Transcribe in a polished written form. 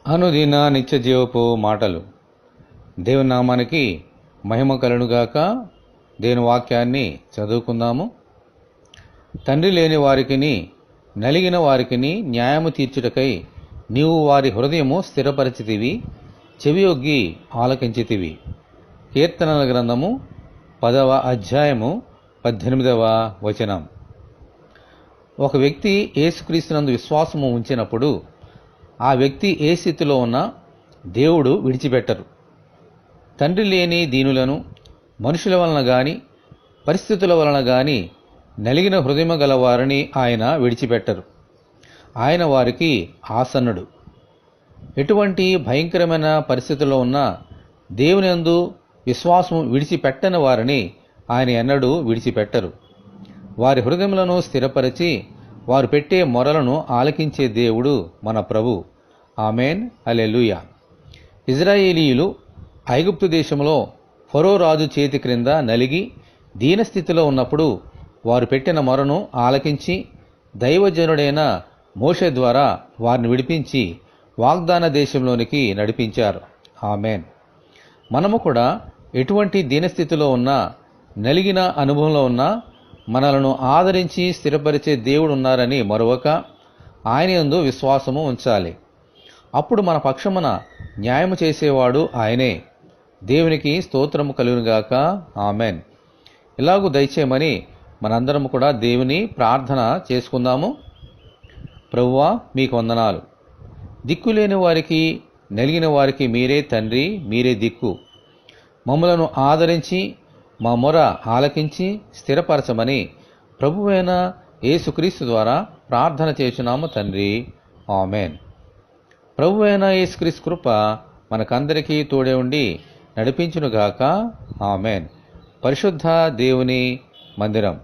అనుదిన నిత్య జీవపు మాటలు. దేవుని నామానికి మహిమ కలుగుగాక. దేవుని వాక్యాన్ని చదువుకుందాము. తండ్రి లేని వారికిని నలిగిన వారికిని న్యాయము తీర్చుటకై నీవు వారి హృదయము స్థిరపరిచితివి, చెవియొగ్గి ఆలకించితివి. కీర్తనల గ్రంథము 10వ అధ్యాయము 18వ వచనం. ఒక వ్యక్తి యేసుక్రీస్తునందు విశ్వాసము ఉంచినప్పుడు ఆ వ్యక్తి ఏ స్థితిలో ఉన్నా దేవుడు విడిచిపెట్టరు. తండ్రి లేని దీనులను మనుషుల వలన గాని పరిస్థితుల వలన గాని నలిగిన హృదయము గల వారిని ఆయన విడిచిపెట్టరు. ఆయన వారికి ఆసన్నుడు. ఎటువంటి భయంకరమైన పరిస్థితుల్లో ఉన్నా దేవుని యందు విశ్వాసం విడిచిపెట్టని వారిని ఆయన ఎన్నడూ విడిచిపెట్టరు. వారి హృదయములను స్థిరపరిచి వారు పెట్టే మొరలను ఆలకించే దేవుడు మన ప్రభు. ఆమెన్, హల్లెలూయా. ఇజ్రాయేలీయులు ఐగుప్తు దేశంలో ఫరో రాజు చేతి క్రింద నలిగి దీనస్థితిలో ఉన్నప్పుడు వారు పెట్టిన మొరను ఆలకించి దైవజనుడైన మోషే ద్వారా వారిని విడిపించి వాగ్దాన దేశంలోనికి నడిపించారు. ఆమెన్. మనము కూడా ఎటువంటి దీనస్థితిలో ఉన్నా, నలిగిన అనుభవంలో ఉన్నా మనలను ఆదరించి స్థిరపరిచే దేవుడు ఉన్నారని మరొక ఆయన యందు విశ్వాసము ఉంచాలి. అప్పుడు మన పక్షమున న్యాయము చేసేవాడు ఆయనే. దేవునికి స్తోత్రము కలుగునుగాక. ఆమెన్. ఇలాగూ దయచేయమని మనందరం కూడా దేవుని ప్రార్థన చేసుకుందాము. ప్రభువా, మీకు వందనాలు. దిక్కులేని వారికి నలిగిన వారికి మీరే తండ్రి, మీరే దిక్కు. మమ్మలను ఆదరించి మా మొర ఆలకించి స్థిరపరచమని ప్రభువైన యేసుక్రీస్తు ద్వారా ప్రార్థన చేస్తున్నాము తండ్రి. ఆమెన్. ప్రభువైన యేసుక్రీస్తు కృప మనకందరికీ తోడే ఉండి నడిపించునుగాక. ఆమెన్. పరిశుద్ధ దేవుని మందిరం.